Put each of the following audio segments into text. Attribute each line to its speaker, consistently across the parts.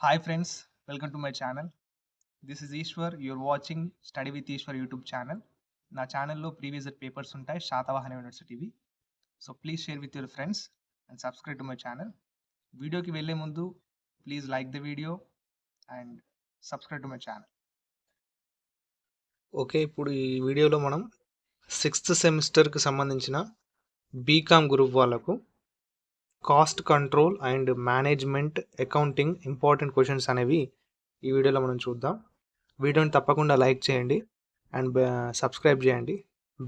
Speaker 1: Hi friends, welcome to my channel. This is Ishwar. You're watching Study with Ishwar YouTube channel. నా ఛానల్లో previous papers ఉంటాయి శాతవాహన యూనివర్సిటీవి. So please share with your friends and subscribe to my channel. వీడియోకి వెళ్ళే ముందు please like the video and subscribe to my channel.
Speaker 2: Okay, ఇప్పుడు ఈ వీడియోలో మనం 6th సెమిస్టర్కి సంబంధించిన బీకామ్ గ్రూప్ వాళ్ళకు cost control and management accounting important questions అనేవి ఈ వీడియోలో మనం చూద్దాం. వీడియోని తప్పకుండా లైక్ చేయండి అండ్ సబ్స్క్రైబ్ చేయండి,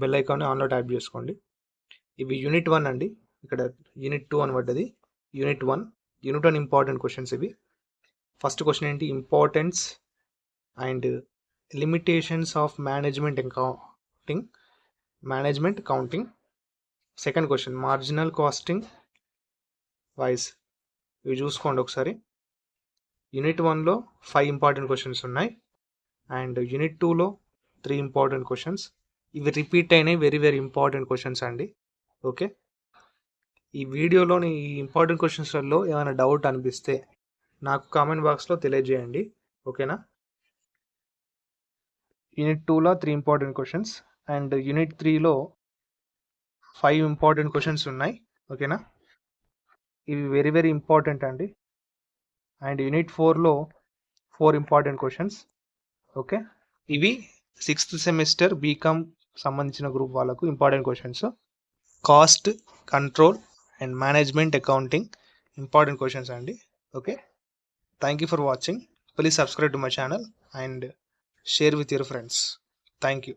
Speaker 2: బెల్ ఐకాన్ని ఆన్లో ట్యాప్ చేసుకోండి. ఇవి యూనిట్ 1 అండి, ఇక్కడ యూనిట్ 2 అని పడ్డది. యూనిట్ 1 ఇంపార్టెంట్ క్వశ్చన్స్ ఇవి. ఫస్ట్ క్వశ్చన్ ఏంటి? Importance and limitations of management accounting. Second question marginal casting wise. ఇవి చూసుకోండి ఒకసారి. యూనిట్ 1లో 5 ఇంపార్టెంట్ క్వశ్చన్స్ ఉన్నాయి అండ్ యూనిట్ 2లో 3 ఇంపార్టెంట్ క్వశ్చన్స్. ఇవి రిపీట్ అయినాయి, వెరీ వెరీ ఇంపార్టెంట్ క్వశ్చన్స్ అండి. ఓకే, ఈ వీడియోలోని ఈ ఇంపార్టెంట్ క్వశ్చన్స్లలో ఏమైనా డౌట్ అనిపిస్తే నాకు కామెంట్ బాక్స్లో తెలియజేయండి, ఓకేనా? యూనిట్ 2లో 3 ఇంపార్టెంట్ క్వశ్చన్స్ అండ్ యూనిట్ 3లో 5 ఇంపార్టెంట్ క్వశ్చన్స్ ఉన్నాయి, ఓకేనా? ఇవి వెరీ వెరీ ఇంపార్టెంట్ అండి. అండ్ యూనిట్ 4లో 4 ఇంపార్టెంట్ క్వశ్చన్స్. ఓకే, ఇవి 6th సెమిస్టర్ బీకామ్ సంబంధించిన గ్రూప్ వాళ్ళకు important questions. Cost control and management accounting important questions అండి. Okay, thank you for watching. Please subscribe to my channel and share with your friends. Thank you.